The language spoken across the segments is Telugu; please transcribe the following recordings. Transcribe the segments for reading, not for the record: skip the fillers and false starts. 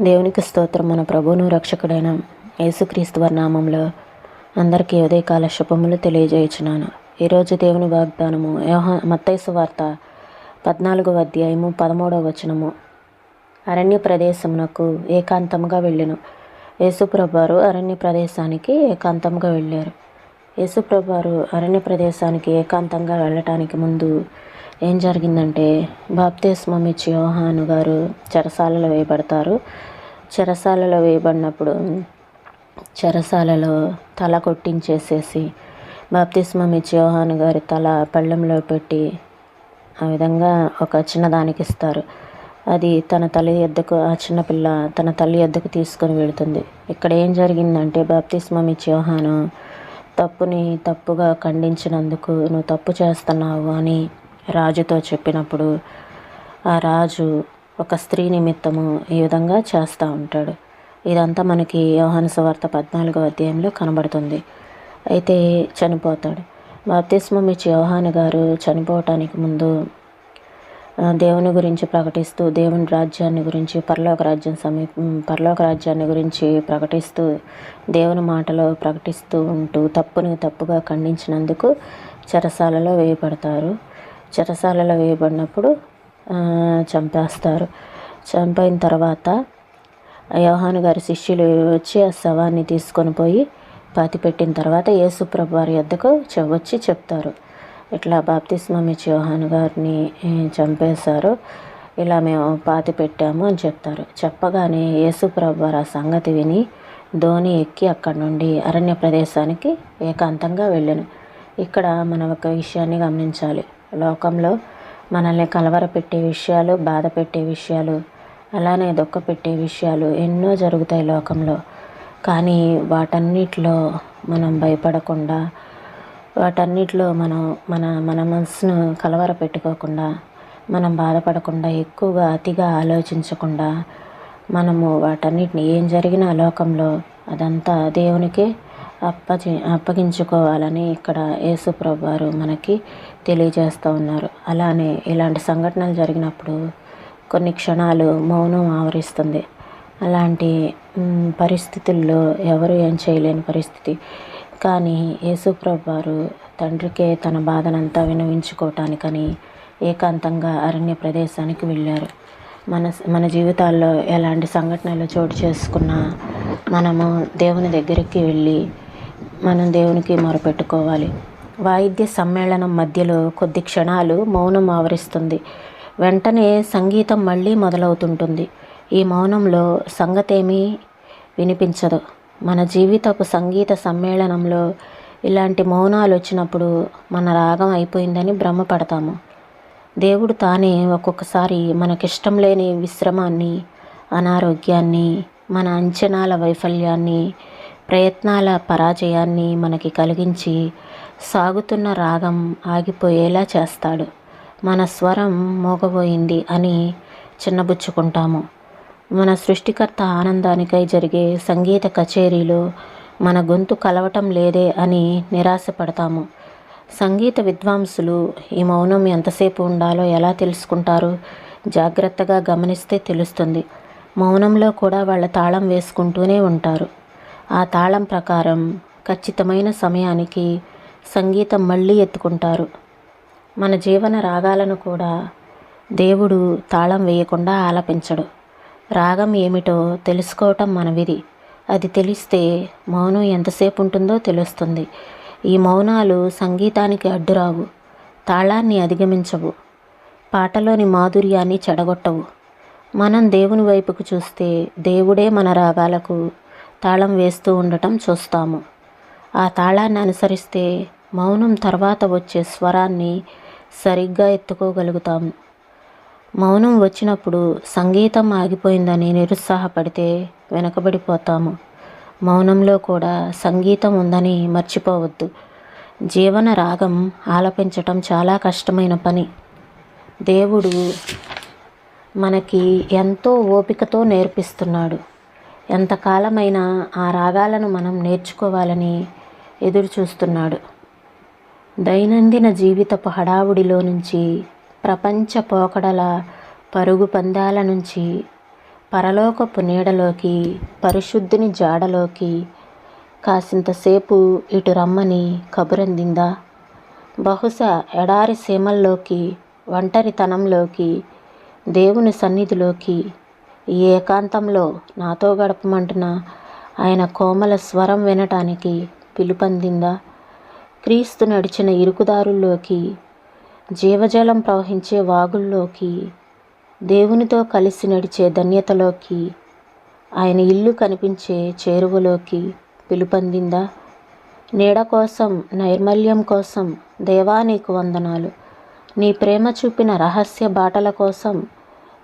దేవునికి స్తోత్రం. మన ప్రభువును రక్షకుడైన యేసుక్రీస్తు వారి నామంలో అందరికీ ఉదయకాల శుభములు తెలియజేయుచున్నాను. ఈరోజు దేవుని వాగ్దానము మత్తయి సువార్త 14వ అధ్యాయము 13వ వచనము. అరణ్య ప్రదేశమునకు ఏకాంతముగా వెళ్ళెను. యేసుప్రభువారు అరణ్య ప్రదేశానికి ఏకాంతంగా వెళ్ళారు. యేసుప్రభువారు అరణ్య ప్రదేశానికి ఏకాంతంగా వెళ్ళటానికి ముందు ఏం జరిగిందంటే, బాప్తిస్మం ఇచ్చి యోహాను గారు చెరసాలలో వేయబడతారు. చెరసాలలో వేయబడినప్పుడు చెరసాలలో తల కొట్టించేసేసి బాప్తిస్మం ఇచ్చి యోహాను గారి తల పళ్ళెంలో పెట్టి ఆ విధంగా ఒక చిన్నదానికి ఇస్తారు. అది తన తల్లి యొద్దకు, ఆ చిన్నపిల్ల తన తల్లి యొద్దకు తీసుకొని వెళుతుంది. ఇక్కడ ఏం జరిగిందంటే, బాప్తిస్మం ఇచ్చి యోహాను తప్పుని తప్పుగా ఖండించినందుకు నువ్వు తప్పు చేస్తున్నావు అని రాజుతో చెప్పినప్పుడు ఆ రాజు ఒక స్త్రీ నిమిత్తము ఈ విధంగా చేస్తూ ఉంటాడు. ఇదంతా మనకి యోహాను సువార్త 14వ అధ్యాయంలో కనబడుతుంది. అయితే చనిపోతాడు. బాప్తిస్మం ఇచ్చి యోహాను గారు చనిపోవటానికి ముందు దేవుని గురించి ప్రకటిస్తూ, దేవుని రాజ్యాన్ని గురించి, పరలోక రాజ్యాన్ని గురించి ప్రకటిస్తూ, దేవుని మాటలో ప్రకటిస్తూ ఉంటూ తప్పుని తప్పుగా ఖండించినందుకు చెరసాలలో వేయబడతారు. చెరసాలలో వేయబడినప్పుడు చంపేస్తారు. చంపైన తర్వాత యోహాను గారి శిష్యులు వచ్చి ఆ శవాన్ని తీసుకొని పోయి పాతిపెట్టిన తర్వాత యేసుప్రభు వారి యొద్దకు వచ్చి చెప్తారు, ఇట్లా బాప్తిస్మం ఇచ్చి యోహాను గారిని చంపేశారు, ఇలా మేము పాతి పెట్టాము అని చెప్తారు. చెప్పగానే యేసుప్రభు వారు ఆ సంగతి విని ధోని ఎక్కి అక్కడి నుండి అరణ్య ప్రదేశానికి ఏకాంతంగా వెళ్ళాను. ఇక్కడ మనం ఒక విషయాన్ని గమనించాలి. లోకంలో మనల్ని కలవరపెట్టే విషయాలు, బాధ పెట్టే విషయాలు, అలానే దుఃఖపెట్టే విషయాలు ఎన్నో జరుగుతాయి లోకంలో. కానీ వాటన్నిటిలో మనం భయపడకుండా, వాటన్నిటిలో మన మనసును కలవర పెట్టుకోకుండా, మనం బాధపడకుండా, ఎక్కువగా అతిగా ఆలోచించకుండా, మనము వాటన్నిటిని ఏం జరిగినా లోకంలో అదంతా దేవునికి అప్పగించుకోవాలని ఇక్కడ యేసుప్రభు వారు మనకి తెలియజేస్తూ ఉన్నారు. అలానే ఇలాంటి సంఘటనలు జరిగినప్పుడు కొన్ని క్షణాలు మౌనం ఆవరిస్తుంది. అలాంటి పరిస్థితుల్లో ఎవరు ఏం చేయలేని పరిస్థితి. కానీ యేసుప్రభు వారు తండ్రికే తన బాధనంతా వినవించుకోవటానికని ఏకాంతంగా అరణ్య ప్రదేశానికి వెళ్ళారు. మన జీవితాల్లో ఎలాంటి సంఘటనలు చోటు చేసుకున్నా మనము దేవుని దగ్గరికి వెళ్ళి మనం దేవునికి మొరపెట్టుకోవాలి. వాయిద్య సమ్మేళనం మధ్యలో కొద్ది క్షణాలు మౌనం ఆవరిస్తుంది. వెంటనే సంగీతం మళ్ళీ మొదలవుతుంటుంది. ఈ మౌనంలో సంగతేమీ వినిపించదు. మన జీవితపు సంగీత సమ్మేళనంలో ఇలాంటి మౌనాలు వచ్చినప్పుడు మన రాగం అయిపోయిందని భ్రమపడతాము. దేవుడు తానే ఒక్కొక్కసారి మనకిష్టం లేని విశ్రమాన్ని, అనారోగ్యాన్ని, మన అంచనాల వైఫల్యాన్ని, ప్రయత్నాల పరాజయాన్ని మనకి కలిగించి సాగుతున్న రాగం ఆగిపోయేలా చేస్తాడు. మన స్వరం మోగబోయింది అని చిన్నబుచ్చుకుంటాము. మన సృష్టికర్త ఆనందానికై జరిగే సంగీత కచేరీలో మన గొంతు కలవటం లేదే అని నిరాశపడతాము. సంగీత విద్వాంసులు ఈ మౌనం ఎంతసేపు ఉండాలో ఎలా తెలుసుకుంటారు? జాగ్రత్తగా గమనిస్తే తెలుస్తుంది. మౌనంలో కూడా వాళ్ళ తాళం వేసుకుంటూనే ఉంటారు. ఆ తాళం ప్రకారం ఖచ్చితమైన సమయానికి సంగీతం మళ్ళీ ఎత్తుకుంటారు. మన జీవన రాగాలను కూడా దేవుడు తాళం వేయకుండా ఆలపించడు. రాగం ఏమిటో తెలుసుకోవటం మన విధి. అది తెలిస్తే మౌనం ఎంతసేపు ఉంటుందో తెలుస్తుంది. ఈ మౌనాలు సంగీతానికి అడ్డురావు, తాళాన్ని అధిగమించవు, పాటలోని మాధుర్యాన్ని చెడగొట్టవు. మనం దేవుని వైపుకు చూస్తే దేవుడే మన రాగాలకు తాళం వేస్తూ ఉండటం చూస్తాము. ఆ తాళాన్ని అనుసరిస్తే మౌనం తర్వాత వచ్చే స్వరాన్ని సరిగ్గా ఎత్తుకోగలుగుతాము. మౌనం వచ్చినప్పుడు సంగీతం ఆగిపోయిందని నిరుత్సాహపడితే వెనకబడిపోతాము. మౌనంలో కూడా సంగీతం ఉందని మర్చిపోవద్దు. జీవన రాగం ఆలపించటం చాలా కష్టమైన పని. దేవుడు మనకి ఎంతో ఓపికతో నేర్పిస్తున్నాడు. ఎంతకాలమైనా ఆ రాగాలను మనం నేర్చుకోవాలని ఎదురు చూస్తున్నాడు. దైనందిన జీవితపు హడావుడిలో నుంచి, ప్రపంచ పోకడల పరుగు పందాల నుంచి పరలోకపు నీడలోకి, పరిశుద్ధుని జాడలోకి కాసింతసేపు ఇటు రమ్మని కబురందిందా? బహుశా ఎడారి సీమల్లోకి, ఒంటరితనంలోకి, దేవుని సన్నిధిలోకి, ఈ ఏకాంతంలో నాతో గడపమంటున్న ఆయన కోమల స్వరం వినటానికి పిలుపందిందా? క్రీస్తు నడిచిన ఇరుకుదారుల్లోకి, జీవజలం ప్రవహించే వాగుల్లోకి, దేవునితో కలిసి నడిచే ధన్యతలోకి, ఆయన ఇల్లు కనిపించే చేరువలోకి పిలుపందిందా? నీడ కోసం, నైర్మల్యం కోసం దేవా నీకు వందనాలు. నీ ప్రేమ చూపిన రహస్య బాటల కోసం,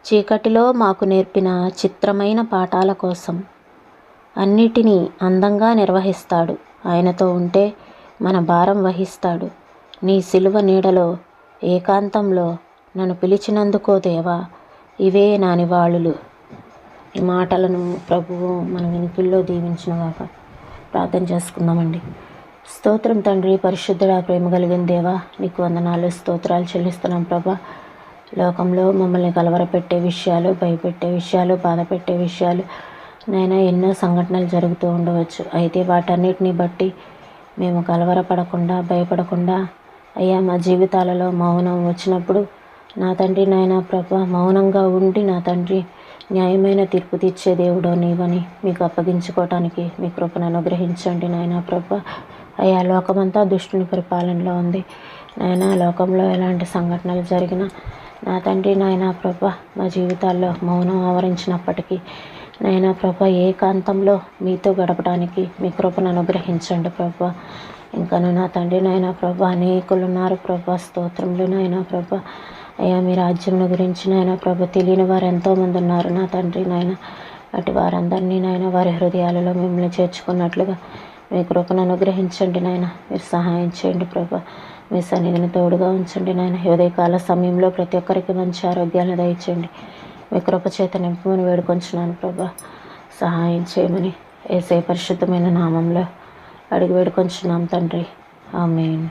చీకటిలో మాకు నేర్పిన చిత్రమైన పాఠాల కోసం. అన్నిటినీ అందంగా నిర్వహిస్తాడు. ఆయనతో ఉంటే మన భారం వహిస్తాడు. నీ సిలువ నీడలో, ఏకాంతంలో నన్ను పిలిచినందుకో దేవా, ఇవే నా నివాళులు. ఈ మాటలను ప్రభువు మన వెనుకల్లో దీవించునుగాక. ప్రార్థన చేసుకుందామండి. స్తోత్రం తండ్రి, పరిశుద్ధుడా, ప్రేమ కలిగిన దేవా, నీకు వందనాలు, స్తోత్రాలు చెల్లిస్తున్నాం ప్రభా. లోకంలో మమ్మల్ని కలవరపెట్టే విషయాలు, భయపెట్టే విషయాలు, బాధపెట్టే విషయాలు నైనా ఎన్నో సంఘటనలు జరుగుతూ ఉండవచ్చు. అయితే వాటన్నిటిని బట్టి మేము కలవరపడకుండా, భయపడకుండా అయ్యా మా జీవితాలలో మౌనం వచ్చినప్పుడు నా తండ్రి నాయన ప్రభా, మౌనంగా ఉండి నా తండ్రి న్యాయమైన తీర్పు తీర్చే దేవుడో నీవని మీకు అప్పగించుకోవటానికి మీ కృపను అనుగ్రహించండి నాయన ప్రభా. అయ్యా లోకమంతా దుష్టుని పరిపాలనలో ఉంది నాయన. లోకంలో ఎలాంటి సంఘటనలు జరిగినా నా తండ్రి నాయన ప్రభా, మా జీవితాల్లో మౌనం ఆవరించినప్పటికీ నాయన ప్రభా, ఏకాంతంలో మీతో గడపడానికి మీ కృపను అనుగ్రహించండి ప్రభా. ఇంకను నా తండ్రి నాయన ప్రభా, అనేకులు ఉన్నారు ప్రభా, స్తోత్రములు నాయన ప్రభా. అయ్యా మీ రాజ్యం గురించి నాయన ప్రభా తెలియని వారు ఎంతోమంది ఉన్నారు నా తండ్రి నాయన. అటు వారందరినీ నాయన వారి హృదయాలలో మిమ్మల్ని చేర్చుకున్నట్లుగా మీ కృపను అనుగ్రహించండి నాయన. మీరు సహాయం చేయండి ప్రభా. మీ సన్నిధిని తోడుగా ఉంచండి నాయన. ఉదయకాల సమయంలో ప్రతి ఒక్కరికి మంచి ఆరోగ్యాలను దయచేయండి. మీ కృప చేత నింపమని వేడుకొంచున్నాను ప్రభా. సహాయం చేయమని యేసయ్య పరిశుద్ధమైన నామంలో అడిగి వేడుకొంచున్నాం తండ్రి. ఆమేన్.